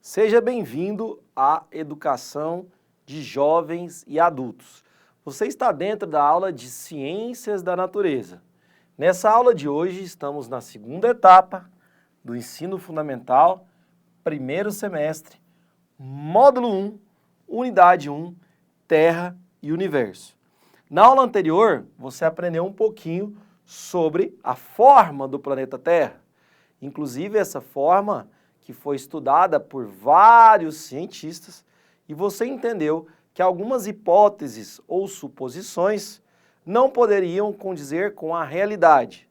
Seja bem-vindo à educação de jovens e adultos. Você está dentro da aula de Ciências da Natureza. Nessa aula de hoje estamos na segunda etapa do ensino fundamental, primeiro semestre, módulo 1, unidade 1, Terra e Universo. Na aula anterior, você aprendeu um pouquinho sobre a forma do planeta Terra. Inclusive, essa forma que foi estudada por vários cientistas, e você entendeu que algumas hipóteses ou suposições não poderiam condizer com a realidade.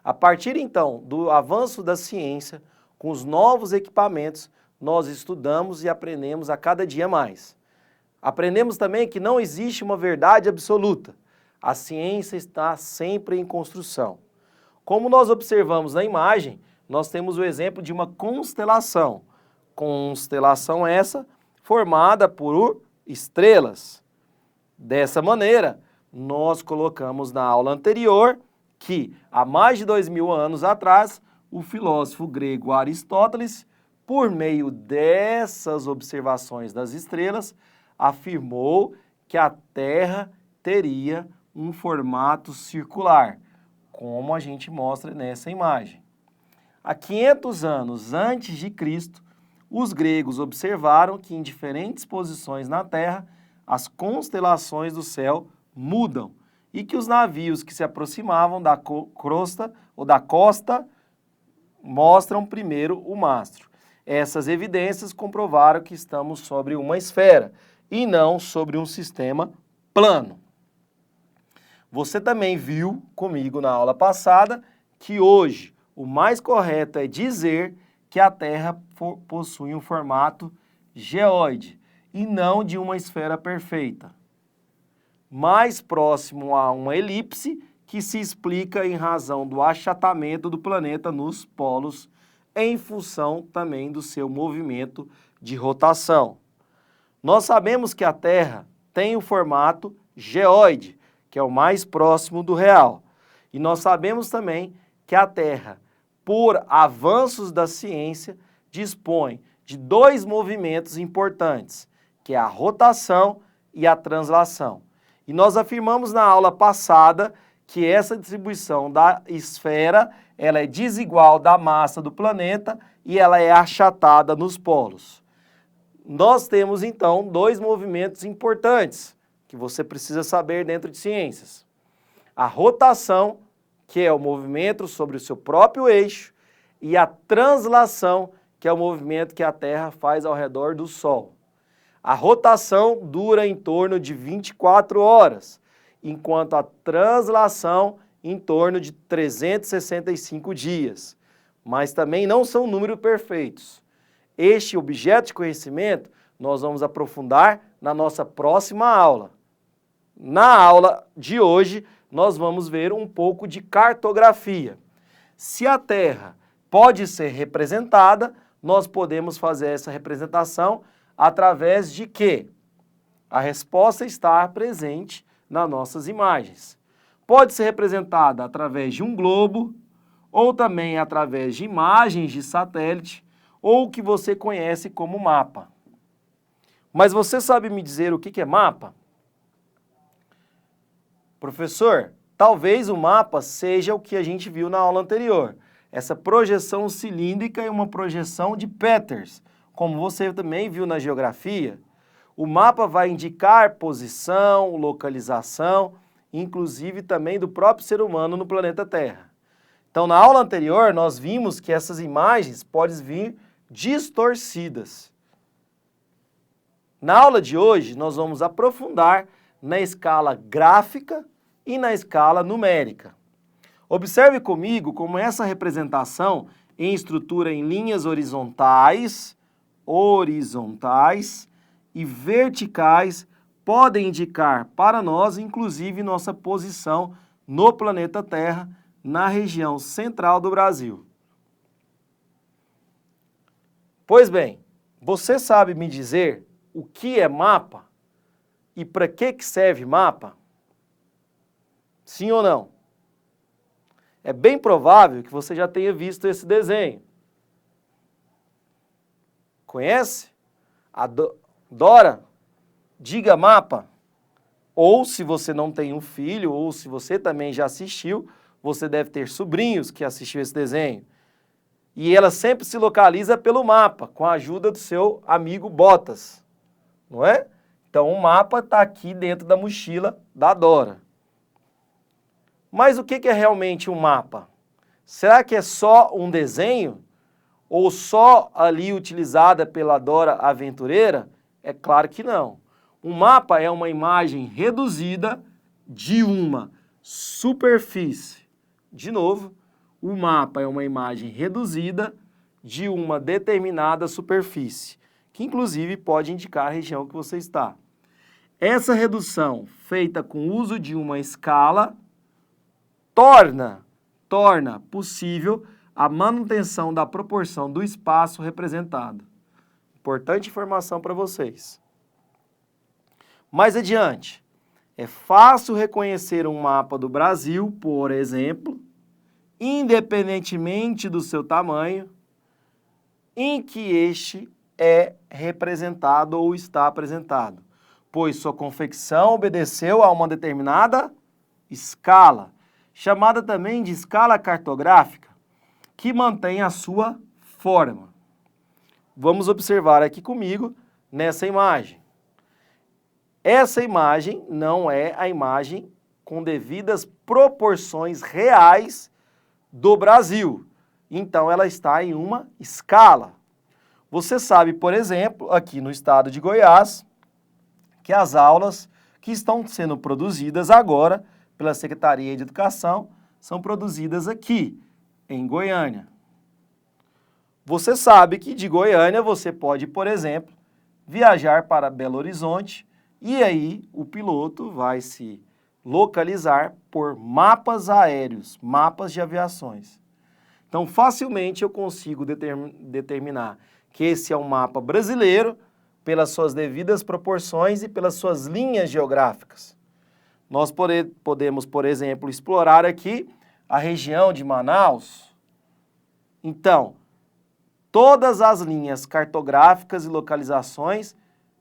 A partir então do avanço da ciência, com os novos equipamentos, nós estudamos e aprendemos a cada dia mais. Aprendemos também que não existe uma verdade absoluta. A ciência está sempre em construção. Como nós observamos na imagem, nós temos o exemplo de uma constelação. Constelação essa formada por estrelas. Dessa maneira, nós colocamos na aula anterior que, há mais de 2000 anos atrás, o filósofo grego Aristóteles, por meio dessas observações das estrelas, afirmou que a Terra teria um formato circular, como a gente mostra nessa imagem. Há 500 anos antes de Cristo, os gregos observaram que em diferentes posições na Terra, as constelações do céu mudam e que os navios que se aproximavam da crosta ou da costa mostram primeiro o mastro. Essas evidências comprovaram que estamos sobre uma esfera e não sobre um sistema plano. Você também viu comigo na aula passada que hoje o mais correto é dizer que a Terra possui um formato geóide e não de uma esfera perfeita, mais próximo a uma elipse que se explica em razão do achatamento do planeta nos polos, em função também do seu movimento de rotação. Nós sabemos que a Terra tem o formato geóide, que é o mais próximo do real. E nós sabemos também que a Terra, por avanços da ciência, dispõe de dois movimentos importantes, que é a rotação e a translação. E nós afirmamos na aula passada que essa distribuição da esfera, ela é desigual da massa do planeta e ela é achatada nos polos. Nós temos então dois movimentos importantes que você precisa saber dentro de ciências. A rotação, que é o movimento sobre o seu próprio eixo, e a translação, que é o movimento que a Terra faz ao redor do Sol. A rotação dura em torno de 24 horas, enquanto a translação em torno de 365 dias. Mas também não são números perfeitos. Este objeto de conhecimento nós vamos aprofundar na nossa próxima aula. Na aula de hoje, nós vamos ver um pouco de cartografia. Se a Terra pode ser representada, nós podemos fazer essa representação através de quê? A resposta está presente nas nossas imagens. Pode ser representada através de um globo, ou também através de imagens de satélite, ou o que você conhece como mapa. Mas você sabe me dizer o que é mapa? Professor, talvez o mapa seja o que a gente viu na aula anterior. Essa projeção cilíndrica é uma projeção de Peters, como você também viu na geografia. O mapa vai indicar posição, localização, inclusive também do próprio ser humano no planeta Terra. Então, na aula anterior, nós vimos que essas imagens podem vir distorcidas. Na aula de hoje, nós vamos aprofundar na escala gráfica e na escala numérica. Observe comigo como essa representação em estrutura em linhas horizontais e verticais podem indicar para nós, inclusive, nossa posição no planeta Terra, na região central do Brasil. Pois bem, você sabe me dizer o que é mapa e para que serve mapa? Sim ou não? É bem provável que você já tenha visto esse desenho. Conhece? Dora, diga mapa. Ou se você não tem um filho, ou se você também já assistiu, você deve ter sobrinhos que assistiu esse desenho. E ela sempre se localiza pelo mapa, com a ajuda do seu amigo Botas, não é? Então o mapa está aqui dentro da mochila da Dora. Mas o que é realmente um mapa? Será que é só um desenho? Ou só ali utilizada pela Dora Aventureira? É claro que não. Um mapa é uma imagem reduzida de uma superfície. De novo, o mapa é uma imagem reduzida de uma determinada superfície, que inclusive pode indicar a região que você está. Essa redução, feita com o uso de uma escala, torna possível a manutenção da proporção do espaço representado. Importante informação para vocês. Mais adiante, é fácil reconhecer um mapa do Brasil, por exemplo, independentemente do seu tamanho, em que este é representado ou está apresentado, pois sua confecção obedeceu a uma determinada escala, chamada também de escala cartográfica, que mantém a sua forma. Vamos observar aqui comigo nessa imagem. Essa imagem não é a imagem com devidas proporções reais do Brasil. Então, ela está em uma escala. Você sabe, por exemplo, aqui no estado de Goiás, que as aulas que estão sendo produzidas agora pela Secretaria de Educação são produzidas aqui, em Goiânia. Você sabe que de Goiânia você pode, por exemplo, viajar para Belo Horizonte e aí o piloto vai se localizar por mapas aéreos, mapas de aviações. Então, facilmente eu consigo determinar que esse é um mapa brasileiro pelas suas devidas proporções e pelas suas linhas geográficas. Nós podemos, por exemplo, explorar aqui a região de Manaus. Então, todas as linhas cartográficas e localizações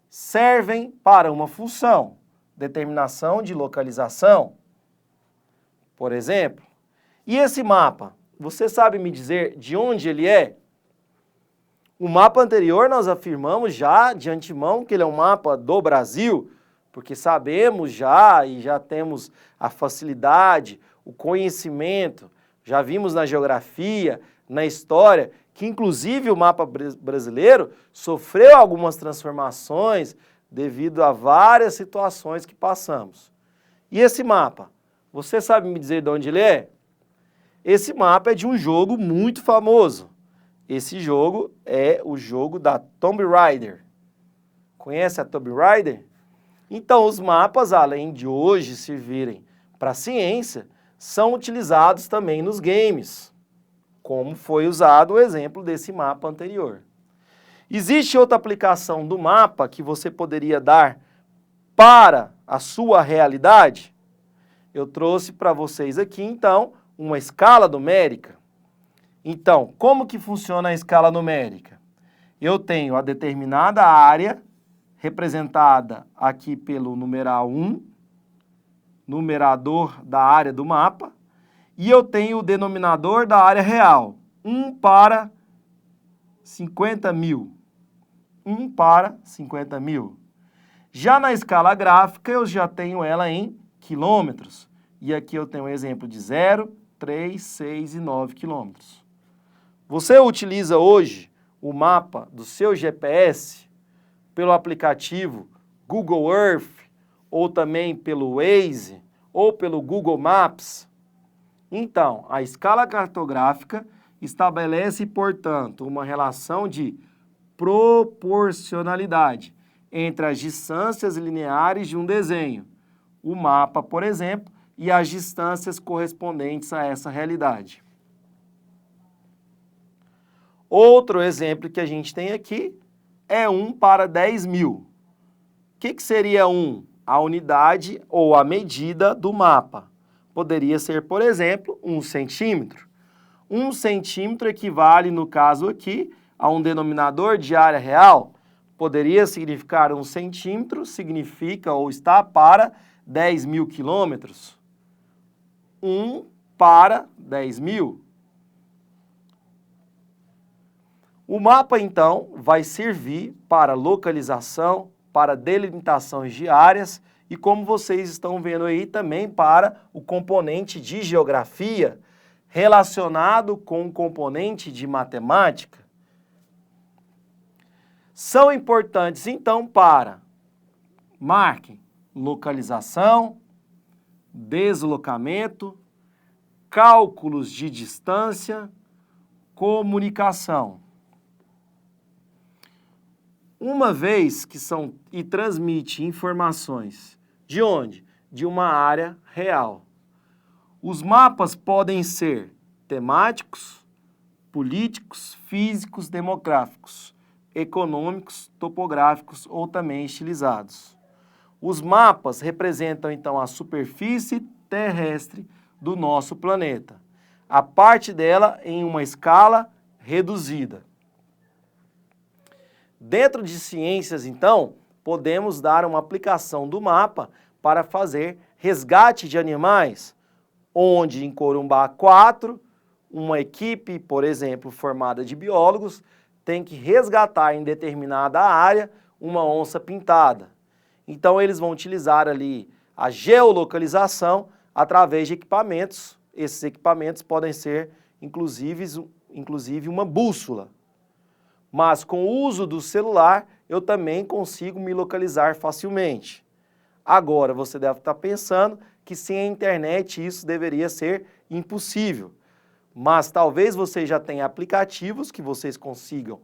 servem para uma função, determinação de localização, por exemplo. E esse mapa, você sabe me dizer de onde ele é? O mapa anterior nós afirmamos já de antemão que ele é um mapa do Brasil, porque sabemos já e já temos a facilidade, o conhecimento, já vimos na geografia, na história, que inclusive o mapa brasileiro sofreu algumas transformações devido a várias situações que passamos. E esse mapa, você sabe me dizer de onde ele é? Esse mapa é de um jogo muito famoso. Esse jogo é o jogo da Tomb Raider. Conhece a Tomb Raider? Então, os mapas, além de hoje servirem para a ciência, são utilizados também nos games, como foi usado o exemplo desse mapa anterior. Existe outra aplicação do mapa que você poderia dar para a sua realidade? Eu trouxe para vocês aqui, então, uma escala numérica. Então, como que funciona a escala numérica? Eu tenho a determinada área, representada aqui pelo numeral 1, numerador da área do mapa, e eu tenho o denominador da área real, 1 para 50 mil. 1 para 50 mil. Já na escala gráfica, eu já tenho ela em quilômetros. E aqui eu tenho um exemplo de 0, 3, 6 e 9 quilômetros. Você utiliza hoje o mapa do seu GPS pelo aplicativo Google Earth, ou também pelo Waze, ou pelo Google Maps? Então, a escala cartográfica estabelece, portanto, uma relação de proporcionalidade entre as distâncias lineares de um desenho, o mapa, por exemplo, e as distâncias correspondentes a essa realidade. Outro exemplo que a gente tem aqui é 1 para 10 mil. O que seria 1? A unidade ou a medida do mapa. Poderia ser, por exemplo, 1 centímetro. 1 centímetro equivale, no caso aqui, a um denominador de área real, poderia significar 1 centímetro, significa ou está para 10.000 quilômetros. 1 para 10.000. O mapa, então, vai servir para localização, para delimitações de áreas e, como vocês estão vendo aí, também para o componente de geografia relacionado com o componente de matemática. São importantes, então, para marquem localização, deslocamento, cálculos de distância, comunicação. Uma vez que transmite informações de onde? De uma área real. Os mapas podem ser temáticos, políticos, físicos, demográficos, econômicos, topográficos ou também estilizados. Os mapas representam então a superfície terrestre do nosso planeta, a parte dela em uma escala reduzida. Dentro de ciências, então, podemos dar uma aplicação do mapa para fazer resgate de animais, onde em Corumbá 4, uma equipe, por exemplo, formada de biólogos, tem que resgatar em determinada área uma onça pintada. Então, eles vão utilizar ali a geolocalização através de equipamentos. Esses equipamentos podem ser, inclusive uma bússola. Mas com o uso do celular, eu também consigo me localizar facilmente. Agora, você deve estar pensando que sem a internet isso deveria ser impossível. Mas talvez você já tenha aplicativos que vocês consigam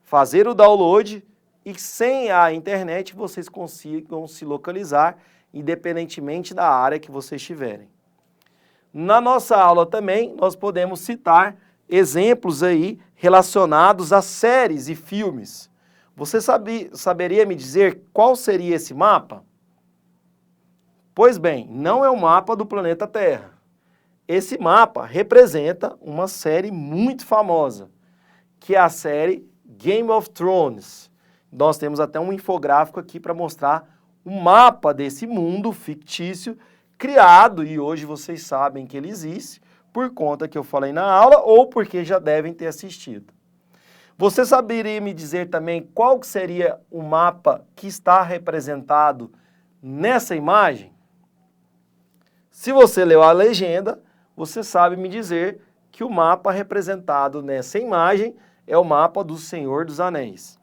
fazer o download e sem a internet vocês consigam se localizar independentemente da área que vocês estiverem. Na nossa aula também nós podemos citar exemplos aí relacionados a séries e filmes. Você saberia me dizer qual seria esse mapa? Pois bem, não é o mapa do planeta Terra. Esse mapa representa uma série muito famosa, que é a série Game of Thrones. Nós temos até um infográfico aqui para mostrar o mapa desse mundo fictício criado, e hoje vocês sabem que ele existe, por conta que eu falei na aula ou porque já devem ter assistido. Você saberia me dizer também qual que seria o mapa que está representado nessa imagem? Se você leu a legenda, você sabe me dizer que o mapa representado nessa imagem é o mapa do Senhor dos Anéis.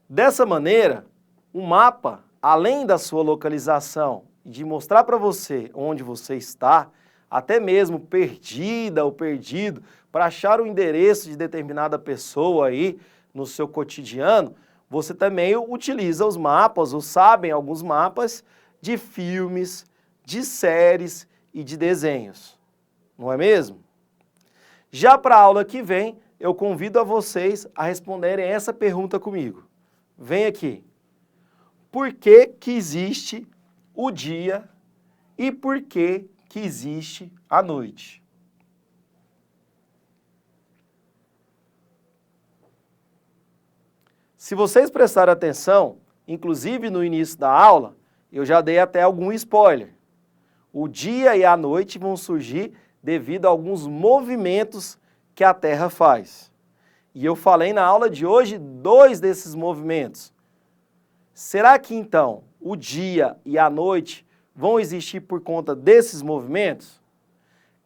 Dessa maneira, o mapa, além da sua localização, de mostrar para você onde você está, até mesmo perdida ou perdido, para achar o endereço de determinada pessoa aí no seu cotidiano, você também utiliza os mapas, ou sabem alguns mapas de filmes, de séries e de desenhos, não é mesmo? Já para a aula que vem, eu convido a vocês a responderem essa pergunta comigo. Vem aqui. Por que que existe o dia e por que que existe a noite? Se vocês prestarem atenção, inclusive no início da aula, eu já dei até algum spoiler. O dia e a noite vão surgir devido a alguns movimentos que a Terra faz. E eu falei na aula de hoje 2 desses movimentos. Será que então o dia e a noite vão existir por conta desses movimentos?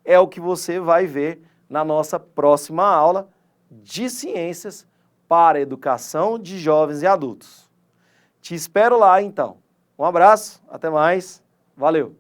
É o que você vai ver na nossa próxima aula de ciências para a educação de jovens e adultos. Te espero lá então. Um abraço, até mais, valeu!